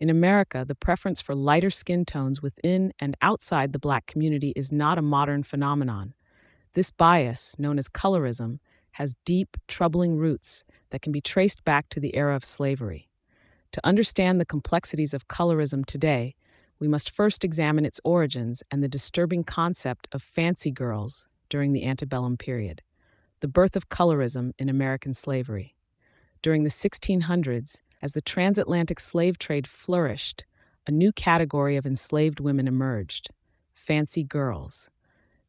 In America, the preference for lighter skin tones within and outside the Black community is not a modern phenomenon. This bias, known as colorism, has deep, troubling roots that can be traced back to the era of slavery. To understand the complexities of colorism today, we must first examine its origins and the disturbing concept of fancy girls during the antebellum period, the birth of colorism in American slavery. During the 1600s, as the transatlantic slave trade flourished, a new category of enslaved women emerged: fancy girls.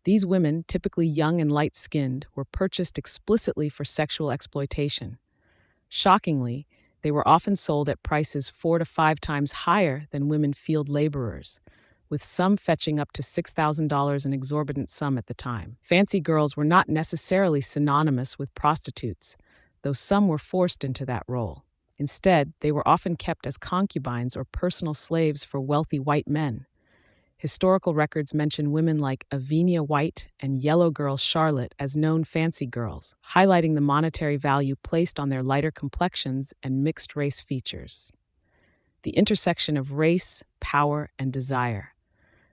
These women, typically young and light skinned, were purchased explicitly for sexual exploitation. Shockingly, they were often sold at prices 4 to 5 times higher than women field laborers, with some fetching up to $6,000, an exorbitant sum at the time. Fancy girls were not necessarily synonymous with prostitutes, though some were forced into that role. Instead, they were often kept as concubines or personal slaves for wealthy white men. Historical records mention women like Avinia White and Yellow Girl Charlotte as known fancy girls, highlighting the monetary value placed on their lighter complexions and mixed-race features. The intersection of race, power, and desire.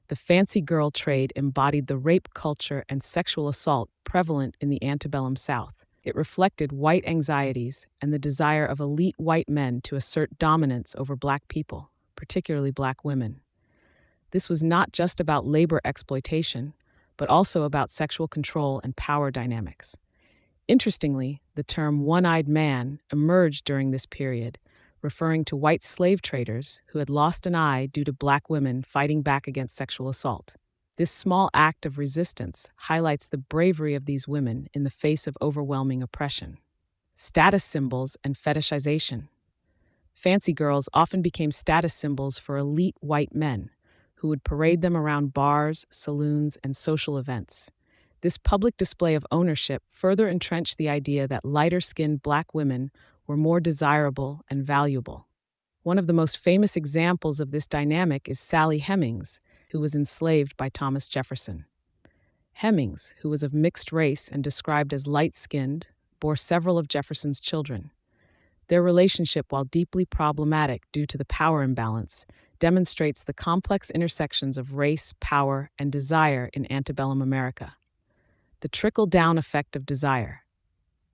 The fancy girl trade embodied the rape culture and sexual assault prevalent in the antebellum South. It reflected white anxieties and the desire of elite white men to assert dominance over Black people, particularly Black women. This was not just about labor exploitation, but also about sexual control and power dynamics. Interestingly, the term one-eyed man emerged during this period, referring to white slave traders who had lost an eye due to Black women fighting back against sexual assault. This small act of resistance highlights the bravery of these women in the face of overwhelming oppression. Status symbols and fetishization. Fancy girls often became status symbols for elite white men, who would parade them around bars, saloons, and social events. This public display of ownership further entrenched the idea that lighter-skinned Black women were more desirable and valuable. One of the most famous examples of this dynamic is Sally Hemings, who was enslaved by Thomas Jefferson. Hemings, who was of mixed race and described as light-skinned, bore several of Jefferson's children. Their relationship, while deeply problematic due to the power imbalance, demonstrates the complex intersections of race, power, and desire in antebellum America. The trickle-down effect of desire.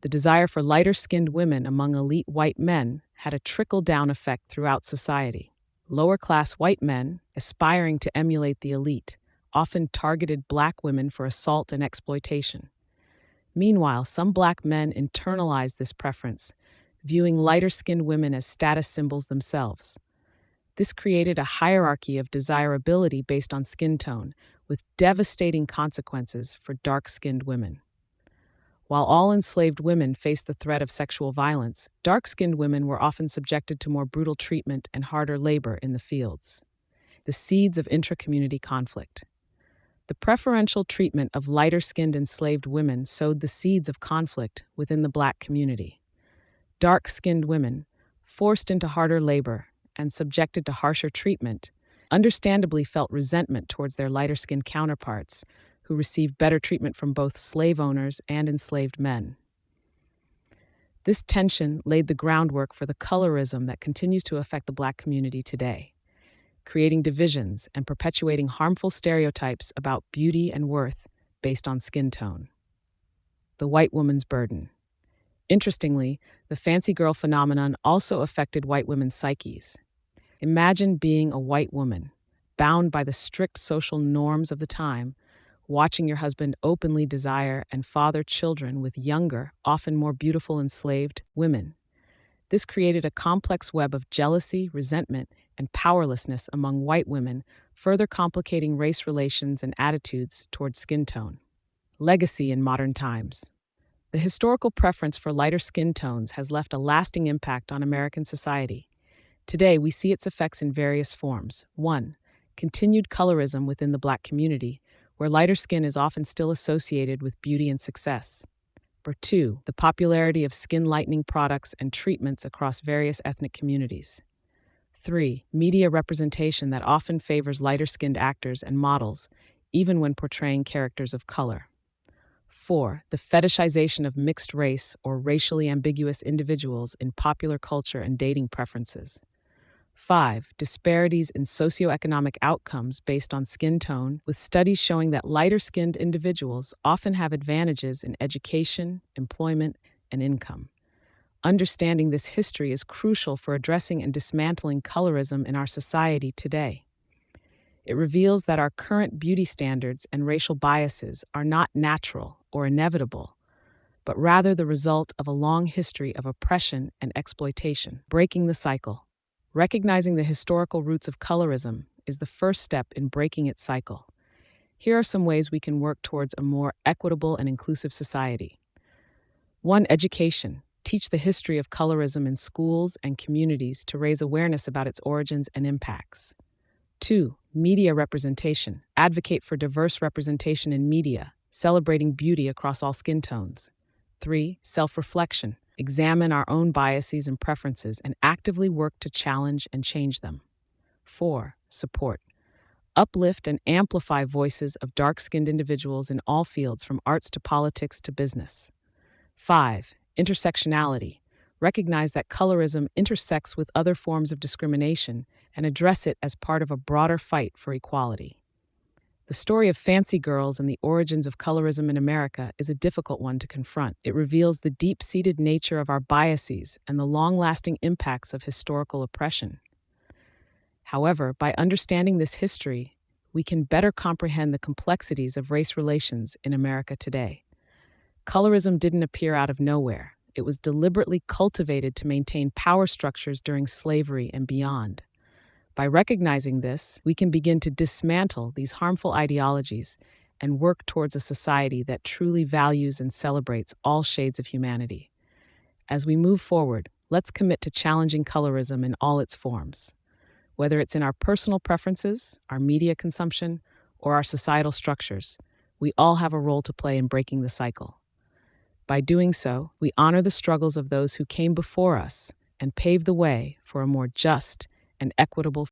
The desire for lighter-skinned women among elite white men had a trickle-down effect throughout society. Lower-class white men, aspiring to emulate the elite, often targeted Black women for assault and exploitation. Meanwhile, some Black men internalized this preference, viewing lighter-skinned women as status symbols themselves. This created a hierarchy of desirability based on skin tone, with devastating consequences for dark-skinned women. While all enslaved women faced the threat of sexual violence, dark-skinned women were often subjected to more brutal treatment and harder labor in the fields. The seeds of intra-community conflict. The preferential treatment of lighter-skinned enslaved women sowed the seeds of conflict within the Black community. Dark-skinned women, forced into harder labor and subjected to harsher treatment, understandably felt resentment towards their lighter-skinned counterparts, who received better treatment from both slave owners and enslaved men. This tension laid the groundwork for the colorism that continues to affect the Black community today, creating divisions and perpetuating harmful stereotypes about beauty and worth based on skin tone. The white woman's burden. Interestingly, the fancy girl phenomenon also affected white women's psyches. Imagine being a white woman, bound by the strict social norms of the time, watching your husband openly desire and father children with younger, often more beautiful enslaved women. This created a complex web of jealousy, resentment, and powerlessness among white women, further complicating race relations and attitudes towards skin tone. Legacy in modern times. The historical preference for lighter skin tones has left a lasting impact on American society. Today, we see its effects in various forms. 1. Continued colorism within the Black community, where lighter skin is often still associated with beauty and success. 2. The popularity of skin-lightening products and treatments across various ethnic communities. 3. Media representation that often favors lighter-skinned actors and models, even when portraying characters of color. 4. The fetishization of mixed race or racially ambiguous individuals in popular culture and dating preferences. 5. Disparities in socioeconomic outcomes based on skin tone, with studies showing that lighter skinned individuals often have advantages in education, employment, and income. Understanding this history is crucial for addressing and dismantling colorism in our society today. It reveals that our current beauty standards and racial biases are not natural or inevitable, but rather the result of a long history of oppression and exploitation. Breaking the cycle. Recognizing the historical roots of colorism is the first step in breaking its cycle. Here are some ways we can work towards a more equitable and inclusive society. 1. Education. Teach the history of colorism in schools and communities to raise awareness about its origins and impacts. 2. Media representation. Advocate for diverse representation in media, celebrating beauty across all skin tones. 3. Self-reflection. Examine our own biases and preferences and actively work to challenge and change them. 4. Support. Uplift and amplify voices of dark-skinned individuals in all fields, from arts to politics to business. 5. Intersectionality. Recognize that colorism intersects with other forms of discrimination and address it as part of a broader fight for equality. The story of fancy girls and the origins of colorism in America is a difficult one to confront. It reveals the deep-seated nature of our biases and the long-lasting impacts of historical oppression. However, by understanding this history, we can better comprehend the complexities of race relations in America today. Colorism didn't appear out of nowhere. It was deliberately cultivated to maintain power structures during slavery and beyond. By recognizing this, we can begin to dismantle these harmful ideologies and work towards a society that truly values and celebrates all shades of humanity. As we move forward, let's commit to challenging colorism in all its forms. Whether it's in our personal preferences, our media consumption, or our societal structures, we all have a role to play in breaking the cycle. By doing so, we honor the struggles of those who came before us and pave the way for a more just and equitable